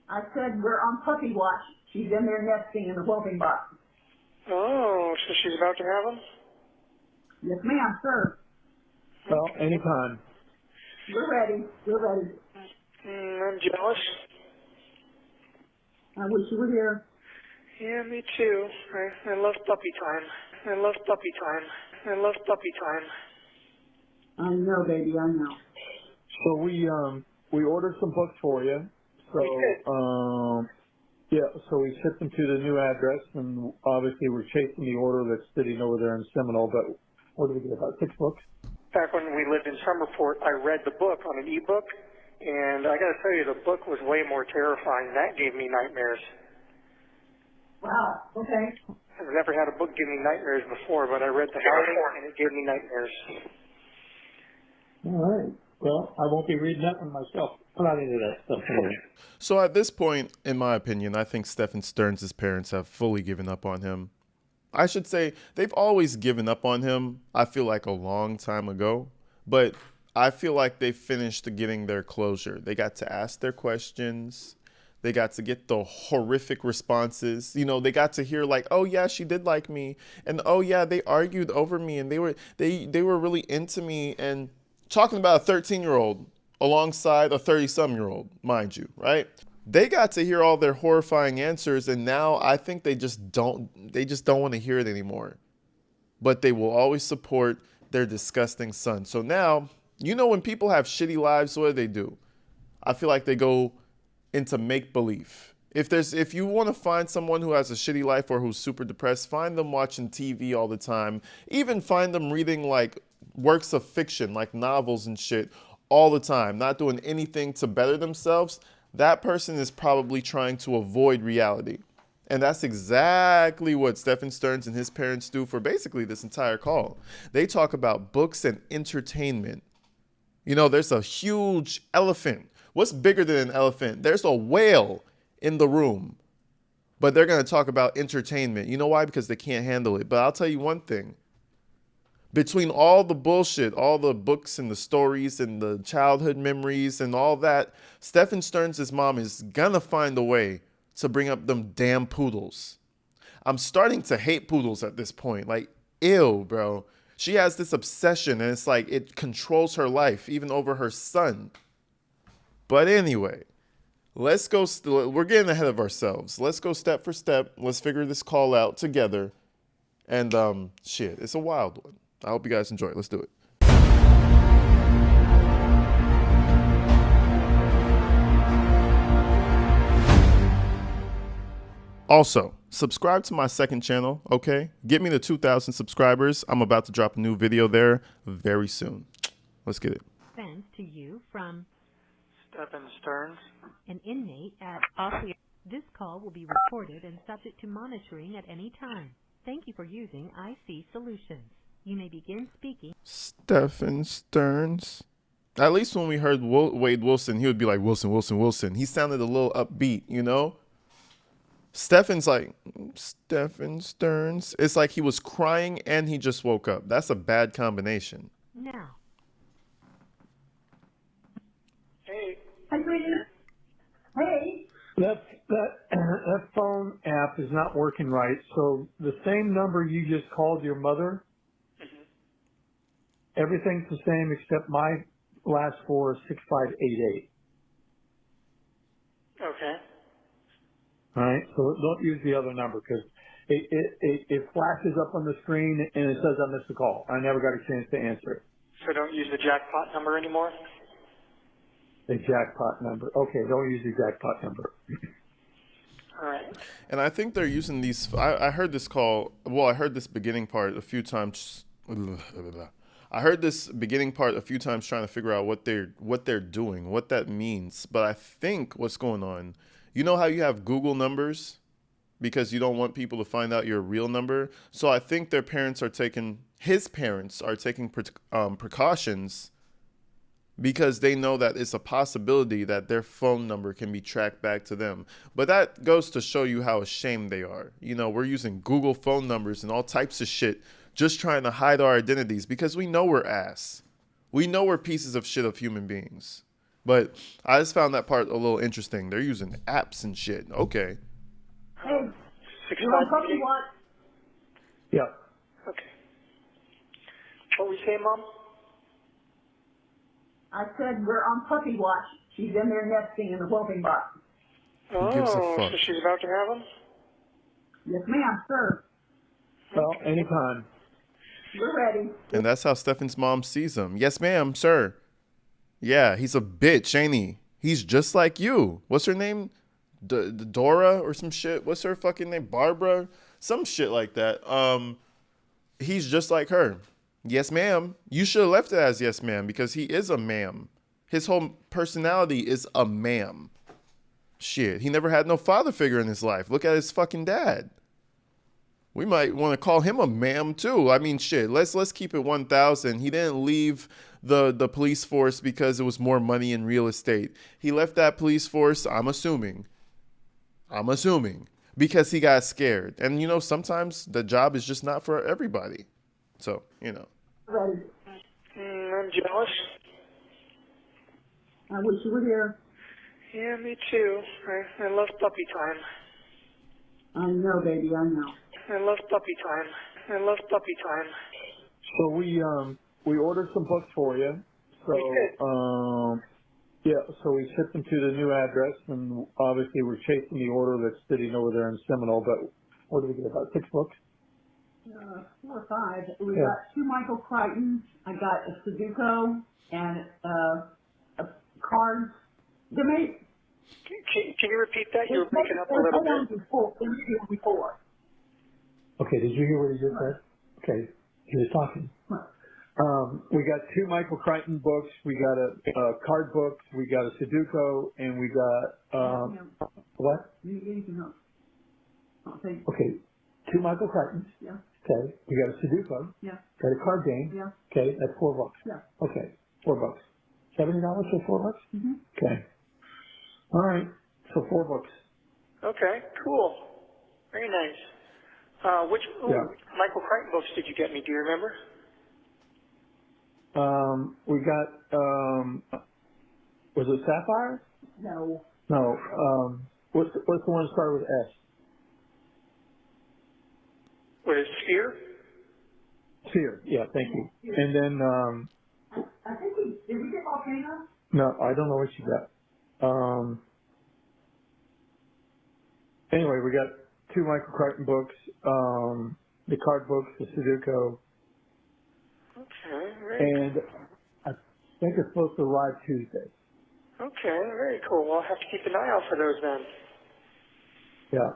I said we're on puppy watch. She's in there nesting in the whelping box. Oh, so she's about to have them? Yes, ma'am, sir. Well, anytime. We're ready. We're ready. I'm jealous. I wish you were here. Yeah, me too. I love puppy time. I love puppy time. I love puppy time. I know, baby, I know. So we ordered some books for you. So yeah, so we shipped them to the new address, and obviously we're chasing the order that's sitting over there in Seminole. But what did we get? About 6 books. Back when we lived in Summerport, I read the book on an e-book, and I got to tell you, the book was way more terrifying. That gave me nightmares. Wow, okay. I've never had a book give me nightmares before, but I read The Howling, and it gave me nightmares. All right. Well, I won't be reading that one myself. I'm not into that stuff anyway. So at this point, in my opinion, I think Stephan Stearns' parents have fully given up on him. I should say they've always given up on him, I feel like a long time ago. But I feel like they finished getting their closure. They got to ask their questions. They got to get the horrific responses. You know, they got to hear like, oh yeah, she did like me. And oh yeah, they argued over me and they were really into me, and talking about a 13-year-old alongside a 30-some-year-old, mind you, right? They got to hear all their horrifying answers, and now I think they just don't want to hear it anymore. But they will always support their disgusting son. So now, you know, when people have shitty lives, what do? I feel like they go into make-believe. If you want to find someone who has a shitty life or who's super depressed, find them watching TV all the time. Even find them reading like works of fiction, like novels and shit, all the time, not doing anything to better themselves. That person is probably trying to avoid reality. And that's exactly what Stephan Stearns and his parents do for basically this entire call. They talk about books and entertainment. You know, there's a huge elephant. What's bigger than an elephant? There's a whale in the room. But they're going to talk about entertainment. You know why? Because they can't handle it. But I'll tell you one thing. Between all the bullshit, all the books and the stories and the childhood memories and all that, Stephan Stearns' mom is gonna find a way to bring up them damn poodles. I'm starting to hate poodles at this point. Like, ew, bro. She has this obsession, and it's like it controls her life, even over her son. But anyway, let's go. We're getting ahead of ourselves. Let's go step for step. Let's figure this call out together. And shit, it's a wild one. I hope you guys enjoy it. Let's do it. Also, subscribe to my second channel, okay? Get me to 2,000 subscribers. I'm about to drop a new video there very soon. Let's get it. Sent to you from Stephan Stearns. an inmate at Oslo. This call will be recorded and subject to monitoring at any time. Thank you for using IC Solutions. You may begin speaking. Stephan Stearns. At least when we heard Wade Wilson, he would be like, Wilson, Wilson, Wilson. He sounded a little upbeat, you know? Stephan's like, Stephan Stearns. It's like he was crying and he just woke up. That's a bad combination. Now. Hey. Hi, sweetie. Hey. That phone app is not working right. So the same number you just called your mother, everything's the same except my last 4 is 6588. Okay. All right, so don't use the other number because it flashes up on the screen and it says I missed the call. I never got a chance to answer it. So don't use the jackpot number anymore? The jackpot number. Okay, don't use the jackpot number. All right. And I think they're using these. I heard this call. Well, I heard this beginning part a few times. I heard this beginning part a few times trying to figure out what they're doing, what that means. But I think what's going on, you know how you have Google numbers because you don't want people to find out your real number. So I think his parents are taking precautions because they know that it's a possibility that their phone number can be tracked back to them. But that goes to show you how ashamed they are. You know, we're using Google phone numbers and all types of shit just trying to hide our identities because we know we're ass. We know we're pieces of shit of human beings. But I just found that part a little interesting. They're using apps and shit. Okay. Hey, you on puppy watch? Yeah. Okay. What were you saying, Mom? I said we're on puppy watch. She's in there nesting in the whooping box. Who gives a fuck? So she's about to have them? Yes, ma'am, sir. Well, anytime. We're ready. And that's how Stephan's mom sees him. Yes, ma'am, sir. Yeah, he's a bitch, ain't he? He's just like you. What's her name? Dora or some shit? What's her fucking name? Barbara? Some shit like that. He's just like her. Yes, ma'am. You should have left it as yes, ma'am, because he is a ma'am. His whole personality is a ma'am. Shit, he never had no father figure in his life. Look at his fucking dad. We might want to call him a ma'am too. I mean, shit. Let's keep it 1,000. He didn't leave the police force because it was more money in real estate. He left that police force. I'm assuming, because he got scared. And you know, sometimes the job is just not for everybody. So you know. Ready. I'm jealous. I wish you were here. Yeah, me too. I love puppy time. I know, baby, I know. I love puppy time. I love puppy time. So we ordered some books for you. So yeah, so we shipped them to the new address, and obviously we're chasing the order that's sitting over there in Seminole. But what did we get? About 6 books. 4 or 5. We got 2 Michael Crichtons. I got a Sudoku and a card. Can you repeat that? You were breaking up a little bit. Before. Okay, did you hear what he just said? Okay, he was talking. We got 2 Michael Crichton books. We got a card book. We got a Sudoku, and we got what? Anything else? Okay, 2 Michael Crichtons. Yeah. Okay, we got a Sudoku. Yeah. Got a card game. Yeah. Okay, that's $4. Yeah. Okay, $4. $70 for $4? Mm-hmm. Okay. All right, so 4 books. Okay, cool. Very nice. Which Michael Crichton books did you get me? Do you remember? We got, was it Sapphire? No. No, what's the one that started with S? What is Sphere? Sphere, yeah, thank you. And then, I think did we get Volcano? no, I don't know what you got. Anyway, we got 2 Michael Crichton books, the card books, the Sudoku. Okay, And I think it's supposed to arrive Tuesday. Okay, very cool. I'll have to keep an eye out for those then. Yeah.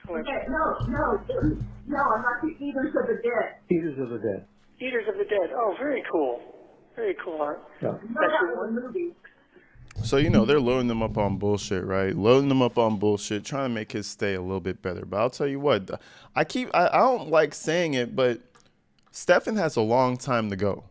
Okay, no, I'm not the Eaters of the Dead. Eaters of the Dead. Eaters of the Dead. Oh, very cool. Very cool art. Yeah. That was a movie. So, you know, they're loading them up on bullshit, right? Loading them up on bullshit, trying to make his stay a little bit better. But I'll tell you what, I don't like saying it, but Stephan has a long time to go.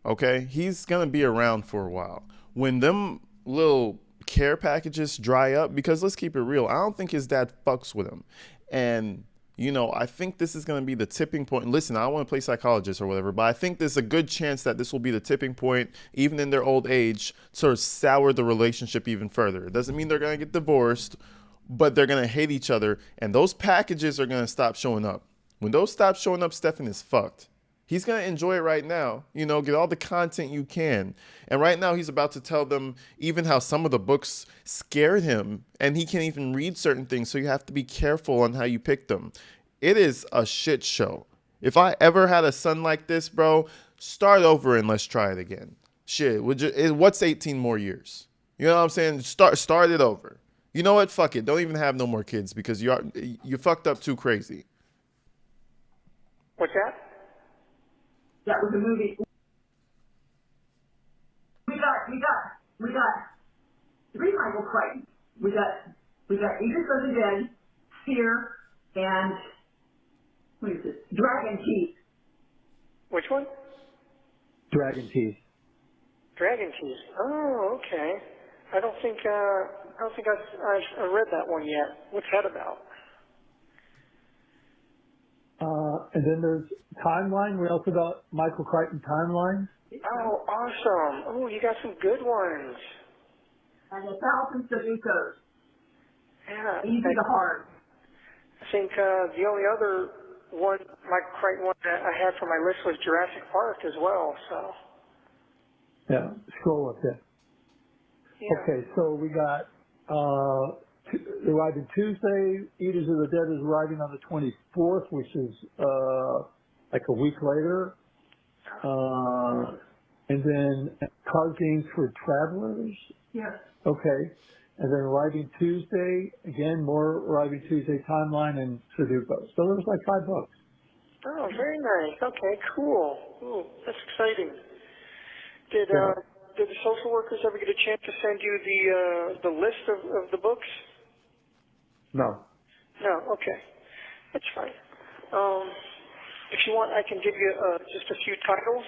Okay? He's going to be around for a while. When them little care packages dry up, because let's keep it real, I don't think his dad fucks with him. And, you know, I think this is going to be the tipping point. Listen, I don't want to play psychologist or whatever, but I think there's a good chance that this will be the tipping point, even in their old age, to sour the relationship even further. It doesn't mean they're going to get divorced, but they're going to hate each other, and those packages are going to stop showing up. When those stop showing up, Stephan is fucked. He's going to enjoy it right now, you know, get all the content you can. And right now he's about to tell them even how some of the books scared him and he can't even read certain things. So you have to be careful on how you pick them. It is a shit show. If I ever had a son like this, bro, start over and let's try it again. Shit, what's 18 more years? You know what I'm saying? Start it over. You know what? Fuck it. Don't even have no more kids because you fucked up too crazy. What's that? That was a movie. We got 3 Michael Crichton. We got Eaters of the Dead, Fear, and what is it? Dragon Teeth. Which one? Dragon Teeth. Dragon Teeth. Oh, okay. I don't think I've read that one yet. What's that about? And then there's Timeline. We also got Michael Crichton Timeline. Oh, awesome. Oh, you got some good ones. and the thousands of ecos. Yeah. Easy to hard. I think the only other one, Michael Crichton one that I had for my list was Jurassic Park as well. So. Yeah, scroll up there. Yeah. Okay, so we got arriving Tuesday. Eaters of the Dead is arriving on the 24th, which is like a week later. And then card games for travelers. Yes. Okay. And then arriving Tuesday, again, more arriving Tuesday timeline and Sudoku. So there was like 5 books. Oh, very nice. Okay, cool. Ooh, that's exciting. Did the social workers ever get a chance to send you the list of the books? No. No. Okay, that's fine. If you want, I can give you just a few titles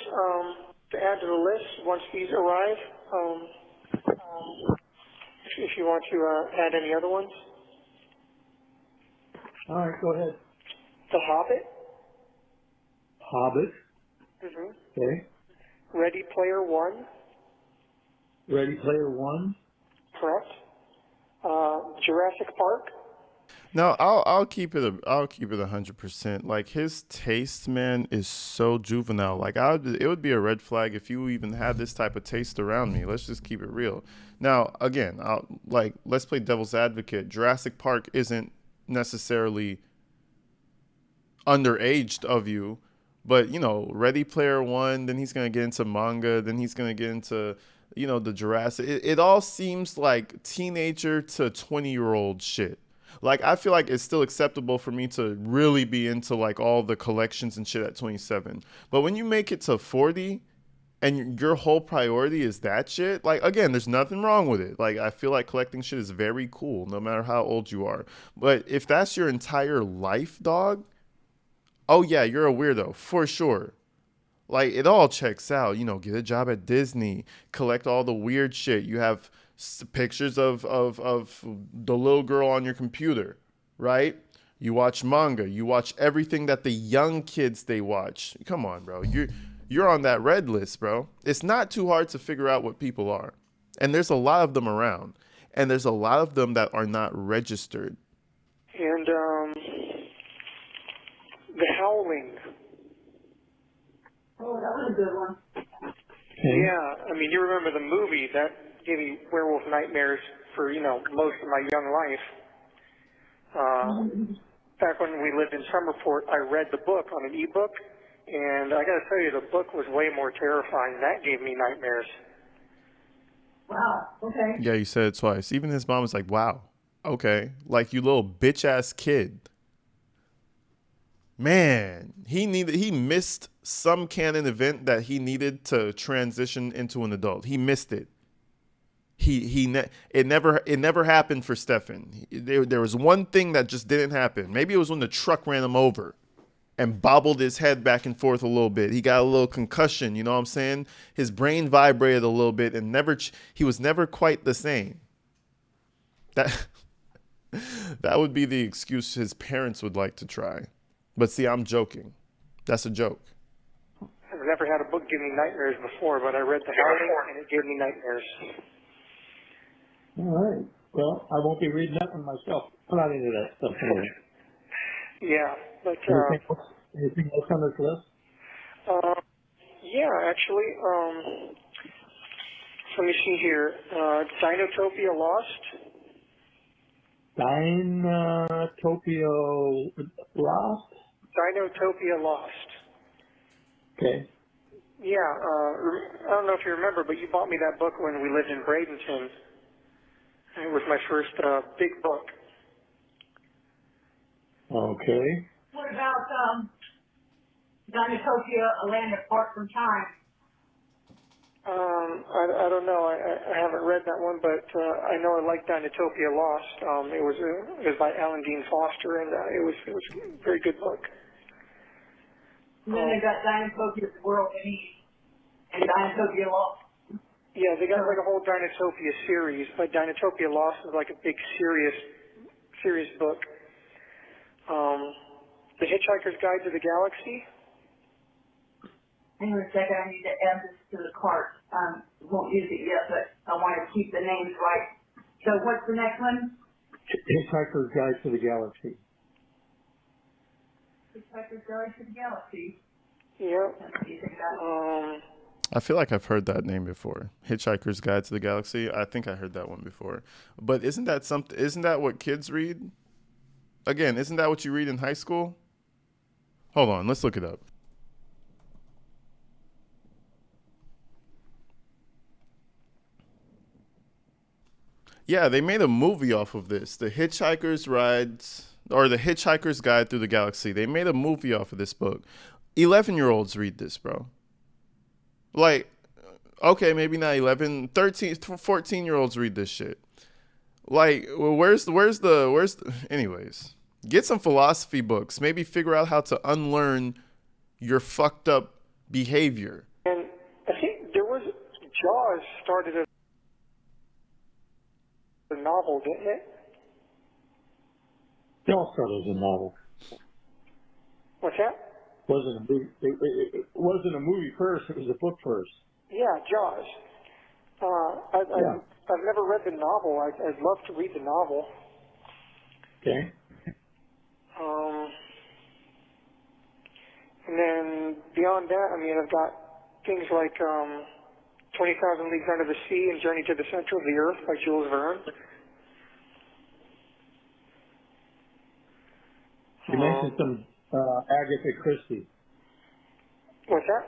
to add to the list once these arrive. If you want to add any other ones. All right, go ahead. The Hobbit. Hobbit. Mm-hmm. Okay. Ready Player One. Ready Player One. Correct. Jurassic Park. Now I'll keep it 100%. Like his taste, man, is so juvenile. Like it would be a red flag if you even had this type of taste around me. Let's just keep it real. Now again, let's play devil's advocate. Jurassic Park isn't necessarily underaged of you, but Ready Player One. Then he's gonna get into manga. Then he's gonna get into the Jurassic. It all seems like teenager to 20-year-old shit. Like, I feel like it's still acceptable for me to really be into, like, all the collections and shit at 27. But when you make it to 40 and your whole priority is that shit, like, again, there's nothing wrong with it. Like, I feel like collecting shit is very cool, no matter how old you are. But if that's your entire life, dog, oh, yeah, you're a weirdo, for sure. Like, it all checks out. Get a job at Disney, collect all the weird shit. You have pictures of the little girl on your computer, right? You watch manga. You watch everything that the young kids they watch. Come on, bro. You're on that red list, bro. It's not too hard to figure out what people are. And there's a lot of them around. And there's a lot of them that are not registered. And The Howling. Oh, that was a good one. Okay. Yeah, I mean, you remember the movie that gave me werewolf nightmares for, most of my young life. Back when we lived in Summerport, I read the book on an ebook, and I got to tell you, the book was way more terrifying. That gave me nightmares. Wow. Okay. Yeah, you said it twice. Even his mom was like, wow, okay. Like, you little bitch-ass kid. Man, he missed some canon event that he needed to transition into an adult. He missed it. It never happened for Stephan. There was one thing that just didn't happen. Maybe it was when the truck ran him over and bobbled his head back and forth a little bit. He got a little concussion, you know what I'm saying? His brain vibrated a little bit and he was never quite the same. That would be the excuse his parents would like to try. But see, I'm joking. That's a joke. I've never had a book give me nightmares before, but I read The Howling, and it gave me nightmares. All right. Well, I won't be reading that one myself. I'm not into that stuff anyway. Yeah, but Anything else on this list? yeah, actually, let me see here. Dinotopia Lost. Dinotopia Lost? Dinotopia Lost. Okay. Yeah, I don't know if you remember, but you bought me that book when we lived in Bradenton. It was my first big book. Okay. What about Dinotopia, A Land Apart from Time? I don't know. I haven't read that one, but I know I like Dinotopia Lost. It was by Alan Dean Foster, and it was a very good book. And then they got Dinotopia, The World Beneath, and Dinotopia Lost. Yeah, they got like a whole Dinotopia series, but Dinotopia Lost is like a big serious book. The Hitchhiker's Guide to the Galaxy. Hang on a second, I need to add this to the cart. Won't use it yet, but I want to keep the names right. So what's the next one? Hitchhiker's Guide to the Galaxy. Hitchhiker's Guide to the Galaxy. Yeah. I feel like I've heard that name before. Hitchhiker's Guide to the Galaxy. I think I heard that one before. But isn't that something? Isn't that what kids read? Again, isn't that what you read in high school? Hold on, let's look it up. Yeah, they made a movie off of this. The Hitchhiker's Guide Through the Galaxy. They made a movie off of this book. 11-year-olds read this, bro. Like, okay, maybe not 11, 13, 14-year-olds read this shit. Like, well, anyways, get some philosophy books. Maybe figure out how to unlearn your fucked up behavior. And I think there was, Jaws started as a novel, didn't it? It all started as a novel. What's that? Wasn't a movie. It wasn't a movie first. It was a book first. Yeah, Jaws. I've never read the novel. I'd love to read the novel. Okay. And then beyond that, I mean, I've got things like 20,000 Leagues Under the Sea and Journey to the Center of the Earth by Jules Verne. You mentioned some Agatha Christie. What's that?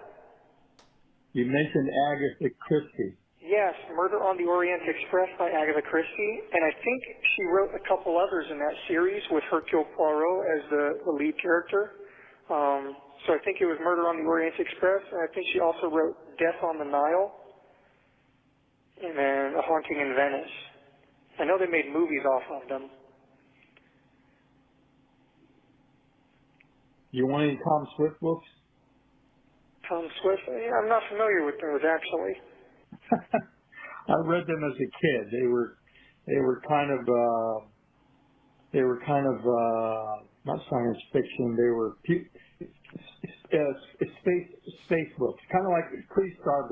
You mentioned Agatha Christie. Yes, Murder on the Orient Express by Agatha Christie, and I think she wrote a couple others in that series with Hercule Poirot as the lead character. So I think it was Murder on the Orient Express, and I think she also wrote Death on the Nile, and then A Haunting in Venice. I know they made movies off of them. You want any Tom Swift books? Tom Swift? Yeah, I'm not familiar with those, actually. I read them as a kid. They were kind of not science fiction. They were space books, kind of like pre-Star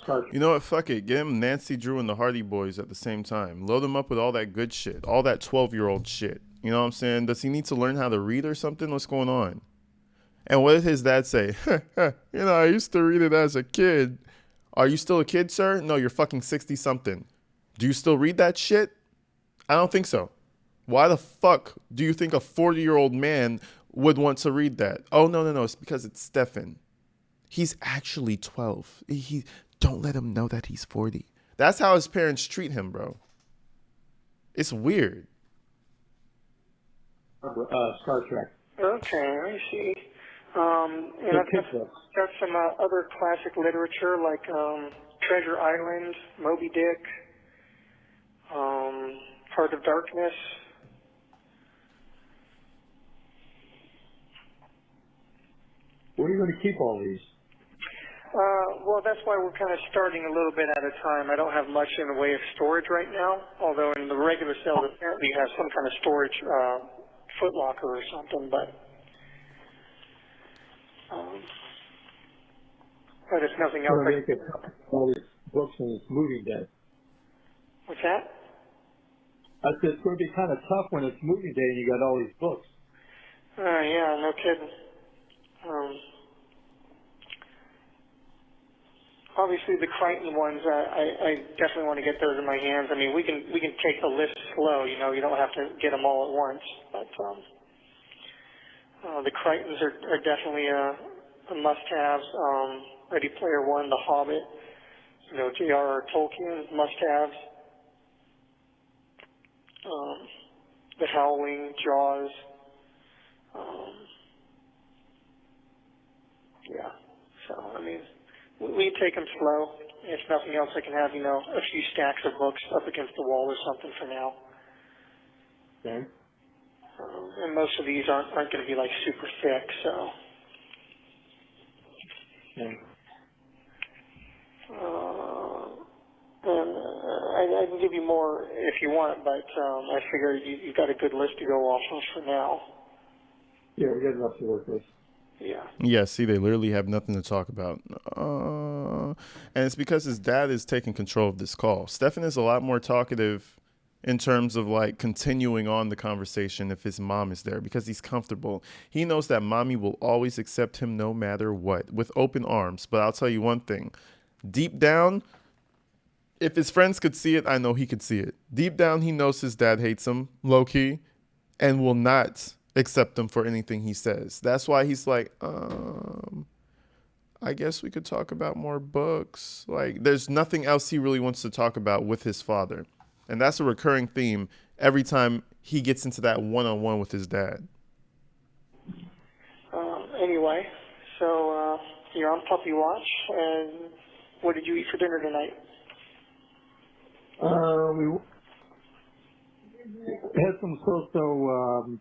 Trek. You know what? Fuck it. Get him Nancy Drew and the Hardy Boys at the same time. Load him up with all that good shit, all that 12-year-old shit. You know what I'm saying? Does he need to learn how to read or something? What's going on? And what did his dad say? I used to read it as a kid. Are you still a kid, sir? No, you're fucking 60-something. Do you still read that shit? I don't think so. Why the fuck do you think a 40-year-old man would want to read that? Oh, no. It's because it's Stephan. He's actually 12. Don't let him know that he's 40. That's how his parents treat him, bro. It's weird. Star Trek. Okay, I see. And I've got some other classic literature like Treasure Island, Moby Dick, Heart of Darkness. Where are you going to keep all these? Well, that's why we're kind of starting a little bit at a time. I don't have much in the way of storage right now, although in the regular sales apparently you have some kind of storage foot locker or something, but if nothing else... all these books in this movie day. What's that? I said it's going to be kind of tough when it's movie day and you got all these books. Yeah, no kidding. Obviously, the Crichton ones, I definitely want to get those in my hands. I mean, we can take the list slow. You don't have to get them all at once. But the Crichtons are definitely a must-haves. Ready Player One, The Hobbit, J.R.R. Tolkien, must-haves. The Howling, Jaws. Yeah. So, I mean, we take them slow. If nothing else, I can have, a few stacks of books up against the wall or something for now. Okay. And most of these aren't going to be, like, super thick, so. Okay. And I can give you more if you want, but I figure you've got a good list to go off of for now. Yeah, we got enough to work with. Yeah. Yeah, see, they literally have nothing to talk about. And it's because his dad is taking control of this call. Stephan is a lot more talkative in terms of like continuing on the conversation if his mom is there because he's comfortable. He knows that mommy will always accept him no matter what with open arms. But I'll tell you one thing, deep down, if his friends could see it, I know he could see it. Deep down, he knows his dad hates him, low key, and will not accept him for anything he says. That's why he's like, I guess we could talk about more books. Like, there's nothing else he really wants to talk about with his father. And that's a recurring theme every time he gets into that one-on-one with his dad. Anyway, so you're on Puppy Watch, and what did you eat for dinner tonight? We had some so-so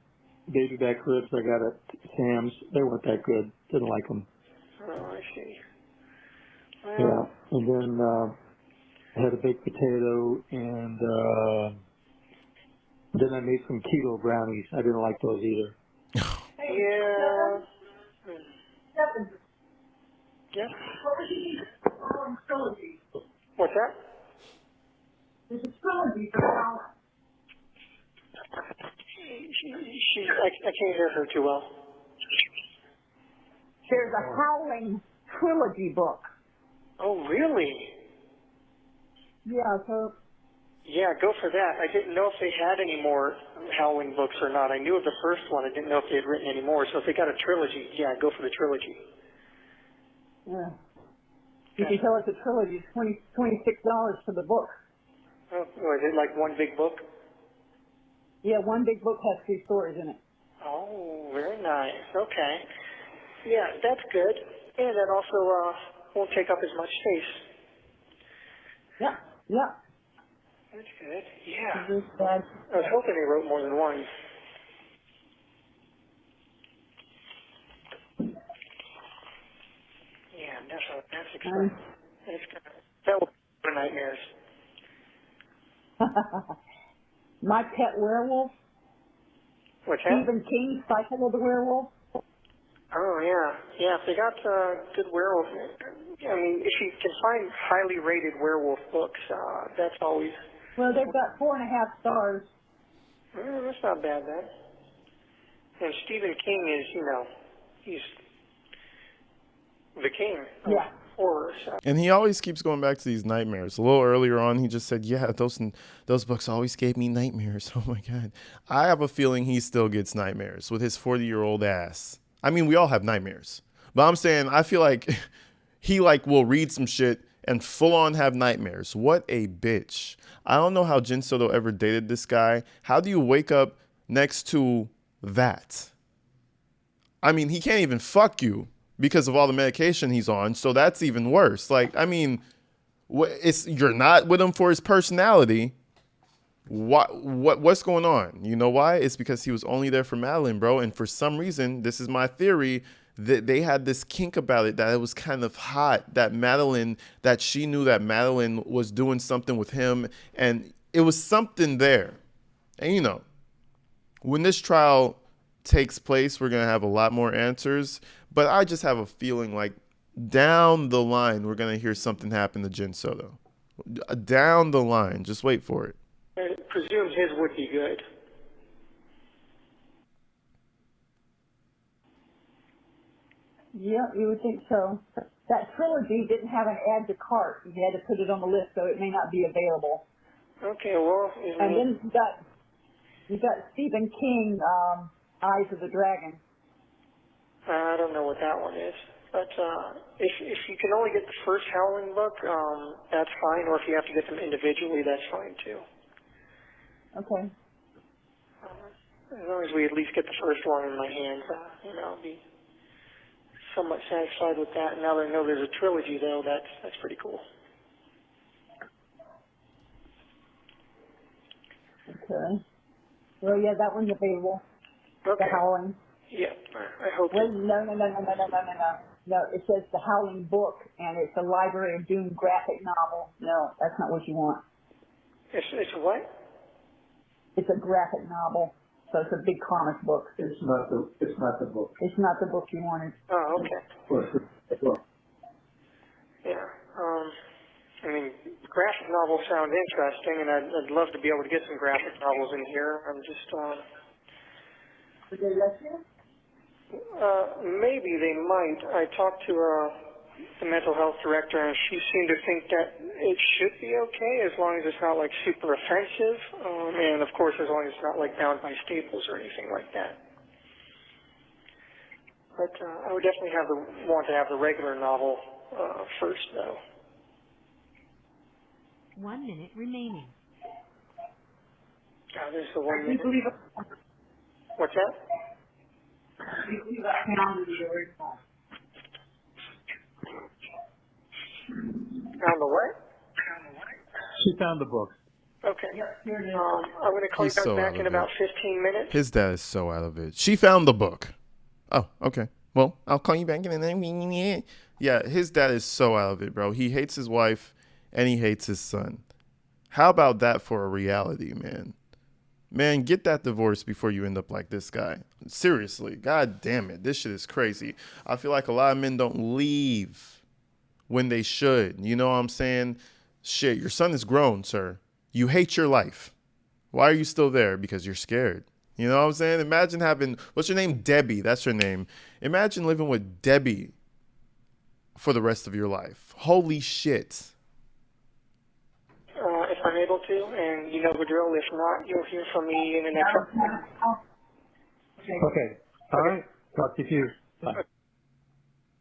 baby back ribs I got at Sam's. They weren't that good. Didn't like them. Oh, I see. Yeah, and then I had a baked potato, and then I made some keto brownies. I didn't like those either. Yeah. Yeah. What's that? There's a trilogy for Howling. I can't hear her too well. There's a Howling trilogy book. Oh, really? Yeah, so Yeah, go for that. I didn't know if they had any more Howling books or not. I knew of the first one. I didn't know if they had written any more. So if they got a trilogy, yeah, go for the trilogy. yeah. You can tell it's a trilogy. It's $26 for the book. Oh, was it like one big book? Yeah, one big book has 3 stories in it. Oh, very nice. Okay. Yeah, that's good. And that also won't take up as much space. Yeah, yeah. That's good. Yeah. This bad. I was hoping they wrote more than one. Yeah, that's exciting. That's good. That will be nightmares. My Pet Werewolf. What's that? Stephen King's Cycle of the Werewolf. Oh, yeah. Yeah, if they got good werewolf, I mean, if you can find highly rated werewolf books, that's always... Well, they've got 4.5 stars. That's not bad, then. And Stephen King is, he's the king of horror. So. And he always keeps going back to these nightmares. A little earlier on, he just said, yeah, those books always gave me nightmares. Oh, my God. I have a feeling he still gets nightmares with his 40-year-old ass. I mean, we all have nightmares. But I'm saying I feel like he will read some shit and full on have nightmares. What a bitch. I don't know how Jen Soto ever dated this guy. How do you wake up next to that? I mean, he can't even fuck you because of all the medication he's on. So that's even worse. You're not with him for his personality. What's going on? You know why? It's because he was only there for Madeline, bro. And for some reason, this is my theory, that they had this kink about it, that it was kind of hot, that she knew that Madeline was doing something with him, and it was something there. And when this trial takes place, we're going to have a lot more answers, but I just have a feeling like down the line, we're going to hear something happen to Jen Soto. Down the line. Just wait for it. I presume his would be good. Yeah, you would think so. That trilogy didn't have an add to cart. You had to put it on the list, so it may not be available. Okay, well... And then you got Stephen King, Eyes of the Dragon. I don't know what that one is. But if you can only get the first Howling book, that's fine. Or if you have to get them individually, that's fine too. Okay. As long as we at least get the first one in my hands, I'll be somewhat satisfied with that. And now that I know there's a trilogy, though, that's pretty cool. Okay. Well, yeah, that one's available. Okay. The Howling. Yeah, I hope. Wait, no. No, it says The Howling book, and it's a Library of Doom graphic novel. No, that's not what you want. It's what? It's a graphic novel. So it's a big comic book. It's not the book. It's not the book you wanted. Oh, okay. Well, Yeah. I mean, graphic novels sound interesting, and I'd love to be able to get some graphic novels in here. I'm just, Did they let you? maybe they might. I talked to the mental health director, and she seemed to think that it should be okay as long as it's not like super offensive, and of course as long as it's not like bound by staples or anything like that. But I would definitely want to have the regular novel first, though. 1 minute remaining. There's the 1 minute. believe What's that? you believe I found the original? Found the what? she found the book. Okay. Yep, here it is. I'm going to call He's you guys so back out in of about it. 15 minutes. His dad is so out of it. She found the book. Oh, okay. Well, I'll call you back in a. Yeah, his dad is so out of it, bro. He hates his wife and he hates his son. How about that for a reality, man? Man, get that divorce before you end up like this guy. Seriously, god damn it. This shit is crazy. I feel like a lot of men don't leave when they should. You know what I'm saying? Shit, your son is grown, sir. You hate your life. Why are you still there? Because you're scared. You know what I'm saying? Imagine having, what's your name? Debbie. That's her name. Imagine living with Debbie for the rest of your life. Holy shit. If I'm able to, and you know the drill. If not, you'll hear from me in the next. Okay. All right. Talk to you. Bye.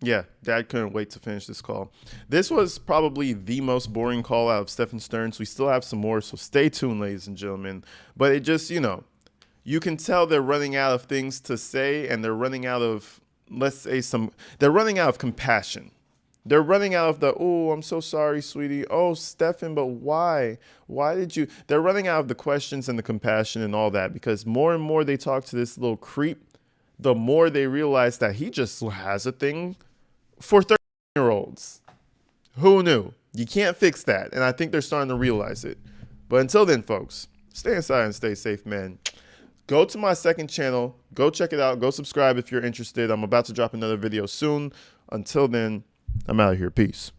Yeah, Dad couldn't wait to finish this call. This was probably the most boring call out of Stephan Stearns. We still have some more, so stay tuned, ladies and gentlemen. But it just, you can tell they're running out of things to say, and they're running out of, they're running out of compassion. They're running out of the, oh, I'm so sorry, sweetie. Oh, Stephan, but why? Why did you? They're running out of the questions and the compassion and all that, because more and more they talk to this little creep, the more they realize that he just has a thing for 13-year-olds. Who knew? You can't fix that. And I think they're starting to realize it. But until then, folks, stay inside and stay safe, man. Go to my second channel. Go check it out. Go subscribe if you're interested. I'm about to drop another video soon. Until then, I'm out of here. Peace.